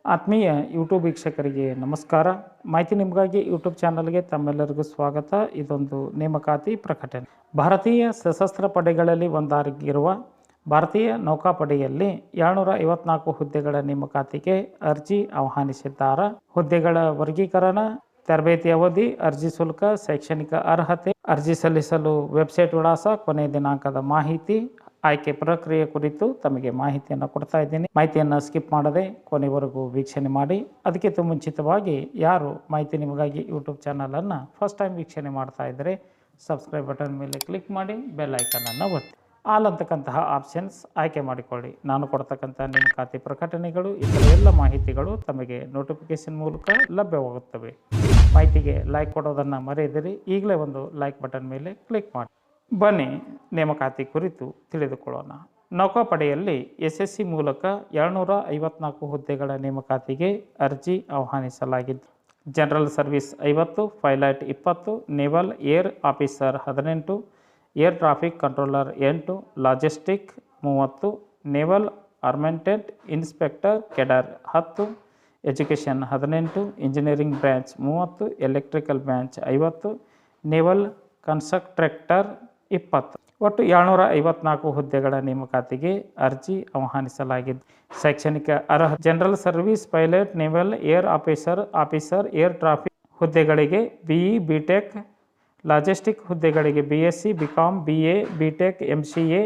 ಆತ್ಮೀಯ ಯೂಟ್ಯೂಬ್ ವೀಕ್ಷಕರಿಗೆ ನಮಸ್ಕಾರ. ಮಾಹಿತಿ ನಿಮಗಾಗಿ ಯೂಟ್ಯೂಬ್ ಚಾನಲ್ಗೆ ತಮ್ಮೆಲ್ಲರಿಗೂ ಸ್ವಾಗತ. ಇದೊಂದು ನೇಮಕಾತಿ ಪ್ರಕಟಣೆ. ಭಾರತೀಯ ಸಶಸ್ತ್ರ ಪಡೆಗಳಲ್ಲಿ ಒಂದಾಗಿರುವ ಭಾರತೀಯ ನೌಕಾಪಡೆಯಲ್ಲಿ 754 ಹುದ್ದೆಗಳ ನೇಮಕಾತಿಗೆ ಅರ್ಜಿ ಆಹ್ವಾನಿಸಿದ್ದಾರೆ. ಹುದ್ದೆಗಳ ವರ್ಗೀಕರಣ, ತರಬೇತಿ ಅವಧಿ, ಅರ್ಜಿ ಶುಲ್ಕ, ಶೈಕ್ಷಣಿಕ ಅರ್ಹತೆ, ಅರ್ಜಿ ಸಲ್ಲಿಸಲು ವೆಬ್ಸೈಟ್ ವಿಳಾಸ, ಕೊನೆಯ ದಿನಾಂಕದ ಮಾಹಿತಿ, ಆಯ್ಕೆ ಪ್ರಕ್ರಿಯೆ ಕುರಿತು ತಮಗೆ ಮಾಹಿತಿಯನ್ನು ಕೊಡ್ತಾ ಇದ್ದೀನಿ. ಮಾಹಿತಿಯನ್ನು ಸ್ಕಿಪ್ ಮಾಡದೆ ಕೊನೆವರೆಗೂ ವೀಕ್ಷಣೆ ಮಾಡಿ. ಅದಕ್ಕಿಂತ ಮುಂಚಿತವಾಗಿ ಯಾರು ಮಾಹಿತಿ ನಿಮಗಾಗಿ ಯೂಟ್ಯೂಬ್ ಚಾನಲನ್ನು ಫಸ್ಟ್ ಟೈಮ್ ವೀಕ್ಷಣೆ ಮಾಡ್ತಾ ಇದ್ದರೆ ಸಬ್ಸ್ಕ್ರೈಬ್ ಬಟನ್ ಮೇಲೆ ಕ್ಲಿಕ್ ಮಾಡಿ, ಬೆಲ್ ಐಕನನ್ನು ಒತ್ತಿ ಆಲ್ ಅಂತಕ್ಕಂತಹ ಆಪ್ಷನ್ಸ್ ಆಯ್ಕೆ ಮಾಡಿಕೊಳ್ಳಿ. ನಾನು ಕೊಡ್ತಕ್ಕಂಥ ನೇಮಕಾತಿ ಪ್ರಕಟಣೆಗಳು, ಇತರ ಎಲ್ಲ ಮಾಹಿತಿಗಳು ತಮಗೆ ನೋಟಿಫಿಕೇಶನ್ ಮೂಲಕ ಲಭ್ಯವಾಗುತ್ತವೆ. ಮಾಹಿತಿಗೆ ಲೈಕ್ ಕೊಡೋದನ್ನು ಮರೆಯದಿರಿ. ಈಗಲೇ ಒಂದು ಲೈಕ್ ಬಟನ್ ಮೇಲೆ ಕ್ಲಿಕ್ ಮಾಡಿ. ಬನ್ನಿ ನೇಮಕಾತಿ ಕುರಿತು ತಿಳಿದುಕೊಳ್ಳೋಣ. ನೌಕಾಪಡೆಯಲ್ಲಿ SSC ಮೂಲಕ 754 ಹುದ್ದೆಗಳ ನೇಮಕಾತಿಗೆ ಅರ್ಜಿ ಆಹ್ವಾನಿಸಲಾಗಿದ್ದು, general service 50, pilot 20, naval air officer 18, air traffic controller 8, logistic 30, naval armament inspector cadre 10, education 18, engineering branch 30, electrical branch 50, naval constructor 20. ಒಟ್ಟು 754 ಹುದ್ದೆಗಳ ನೇಮಕಾತಿಗೆ ಅರ್ಜಿ ಆಹ್ವಾನಿಸಲಾಗಿದ್ದು, ಶೈಕ್ಷಣಿಕ ಅರ್ಹತೆ general service, pilot, naval air officer, air traffic ಹುದ್ದೆಗಳಿಗೆ BE, BTech, ಲಾಜಿಸ್ಟಿಕ್ ಹುದ್ದೆಗಳಿಗೆ BSc, BCom, BA, BTech, MCA,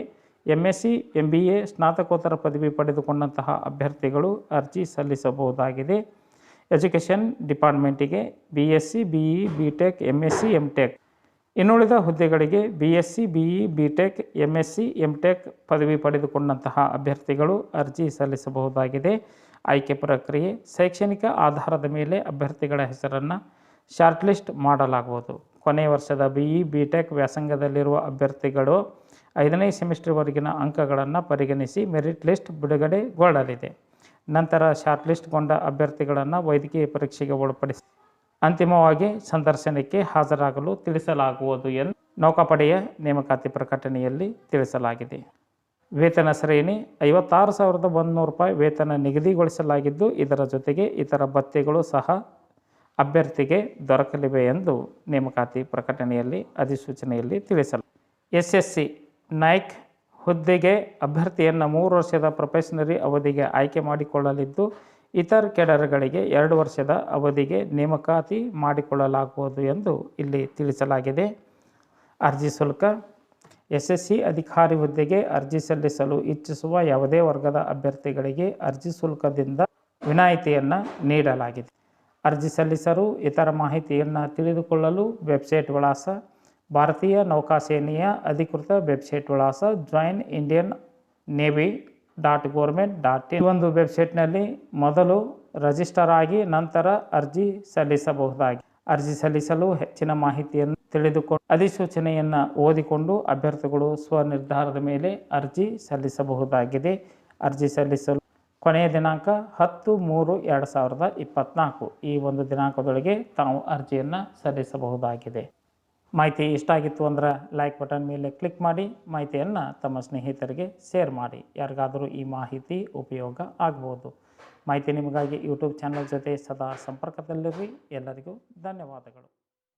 MSc, MBA, ಸ್ನಾತಕೋತ್ತರ ಪದವಿ ಪಡೆದುಕೊಂಡಂತಹ ಅಭ್ಯರ್ಥಿಗಳು ಅರ್ಜಿ ಸಲ್ಲಿಸಬಹುದಾಗಿದೆ. ಎಜುಕೇಷನ್ ಡಿಪಾರ್ಟ್ಮೆಂಟಿಗೆ BSc, BE, BTech, MSc, MTech. ಇನ್ನುಳಿದ ಹುದ್ದೆಗಳಿಗೆ BSc, BE, BTech, MSc, MTech ಪದವಿ ಪಡೆದುಕೊಂಡಂತಹ ಅಭ್ಯರ್ಥಿಗಳು ಅರ್ಜಿ ಸಲ್ಲಿಸಬಹುದಾಗಿದೆ. ಆಯ್ಕೆ ಪ್ರಕ್ರಿಯೆ ಶೈಕ್ಷಣಿಕ ಆಧಾರದ ಮೇಲೆ ಅಭ್ಯರ್ಥಿಗಳ ಹೆಸರನ್ನು ಶಾರ್ಟ್ ಲಿಸ್ಟ್ ಮಾಡಲಾಗುವುದು. ಕೊನೆಯ ವರ್ಷದ BE, BTech ವ್ಯಾಸಂಗದಲ್ಲಿರುವ ಅಭ್ಯರ್ಥಿಗಳು 5ನೇ ಸೆಮಿಸ್ಟರ್ವರೆಗಿನ ಅಂಕಗಳನ್ನು ಪರಿಗಣಿಸಿ ಮೆರಿಟ್ ಲಿಸ್ಟ್ ಬಿಡುಗಡೆಗೊಳ್ಳಲಿದೆ. ನಂತರ ಶಾರ್ಟ್ ಲಿಸ್ಟ್ಗೊಂಡ ಅಭ್ಯರ್ಥಿಗಳನ್ನು ವೈದ್ಯಕೀಯ ಪರೀಕ್ಷೆಗೆ ಒಳಪಡಿಸಿ ಅಂತಿಮವಾಗಿ ಸಂದರ್ಶನಕ್ಕೆ ಹಾಜರಾಗಲು ತಿಳಿಸಲಾಗುವುದು ಎಂದು ನೌಕಾಪಡೆಯ ನೇಮಕಾತಿ ಪ್ರಕಟಣೆಯಲ್ಲಿ ತಿಳಿಸಲಾಗಿದೆ. ವೇತನ ಶ್ರೇಣಿ 56,100 ರೂಪಾಯಿ ವೇತನ ನಿಗದಿಗೊಳಿಸಲಾಗಿದ್ದು, ಇದರ ಜೊತೆಗೆ ಇತರ ಭತ್ಯೆಗಳು ಸಹ ಅಭ್ಯರ್ಥಿಗೆ ದೊರಕಲಿವೆ ಎಂದು ನೇಮಕಾತಿ ಪ್ರಕಟಣೆಯಲ್ಲಿ ಅಧಿಸೂಚನೆಯಲ್ಲಿ ತಿಳಿಸಲಾಗಿದೆ. SSC ನಾಯ್ಕ್ ಹುದ್ದೆಗೆ ಅಭ್ಯರ್ಥಿಯನ್ನು 3 ವರ್ಷದ ಪ್ರೊಫೆಷನರಿ ಅವಧಿಗೆ ಆಯ್ಕೆ ಮಾಡಿಕೊಳ್ಳಲಿದ್ದು, ಇತರ ಕೆಡರ್ಗಳಿಗೆ 2 ವರ್ಷದ ಅವಧಿಗೆ ನೇಮಕಾತಿ ಮಾಡಿಕೊಳ್ಳಲಾಗುವುದು ಎಂದು ಇಲ್ಲಿ ತಿಳಿಸಲಾಗಿದೆ. ಅರ್ಜಿ ಶುಲ್ಕ SSC ಅಧಿಕಾರಿ ಹುದ್ದೆಗೆ ಅರ್ಜಿ ಸಲ್ಲಿಸಲು ಇಚ್ಛಿಸುವ ಯಾವುದೇ ವರ್ಗದ ಅಭ್ಯರ್ಥಿಗಳಿಗೆ ಅರ್ಜಿ ಶುಲ್ಕದಿಂದ ವಿನಾಯಿತಿಯನ್ನು ನೀಡಲಾಗಿದೆ. ಅರ್ಜಿ ಸಲ್ಲಿಸಲು ಇತರ ಮಾಹಿತಿಯನ್ನು ತಿಳಿದುಕೊಳ್ಳಲು ವೆಬ್ಸೈಟ್ ವಿಳಾಸ, ಭಾರತೀಯ ನೌಕಾಸೇನೆಯ ಅಧಿಕೃತ ವೆಬ್ಸೈಟ್ ವಿಳಾಸ joinindiannavy.government.in. ಒಂದು ವೆಬ್ಸೈಟ್ನಲ್ಲಿ ಮೊದಲು ರಿಜಿಸ್ಟರ್ ಆಗಿ ನಂತರ ಅರ್ಜಿ ಸಲ್ಲಿಸಬಹುದಾಗಿದೆ. ಅರ್ಜಿ ಸಲ್ಲಿಸಲು ಹೆಚ್ಚಿನ ಮಾಹಿತಿಯನ್ನು ತಿಳಿದುಕೊಂಡು ಅಧಿಸೂಚನೆಯನ್ನು ಓದಿಕೊಂಡು ಅಭ್ಯರ್ಥಿಗಳು ಸ್ವನಿರ್ಧಾರದ ಮೇಲೆ ಅರ್ಜಿ ಸಲ್ಲಿಸಬಹುದಾಗಿದೆ. ಅರ್ಜಿ ಸಲ್ಲಿಸಲು ಕೊನೆಯ ದಿನಾಂಕ 10/3/2024. ಈ ಒಂದು ದಿನಾಂಕದೊಳಗೆ ತಾವು ಅರ್ಜಿಯನ್ನು ಸಲ್ಲಿಸಬಹುದಾಗಿದೆ. ಮಾಹಿತಿ ಇಷ್ಟ ಆಗಿತ್ತು ಅಂದ್ರೆ ಲೈಕ್ ಬಟನ್ ಮೇಲೆ ಕ್ಲಿಕ್ ಮಾಡಿ, ಮಾಹಿತಿಯನ್ನು ತಮ್ಮ ಸ್ನೇಹಿತರಿಗೆ ಶೇರ್ ಮಾಡಿ. ಯಾರಿಗಾದರೂ ಈ ಮಾಹಿತಿ ಉಪಯೋಗ ಆಗ್ಬೋದು. ಮಾಹಿತಿ ನಿಮಗಾಗಿ ಯೂಟ್ಯೂಬ್ ಚಾನಲ್ ಜೊತೆ ಸದಾ ಸಂಪರ್ಕದಲ್ಲಿರಿ. ಎಲ್ಲರಿಗೂ ಧನ್ಯವಾದಗಳು.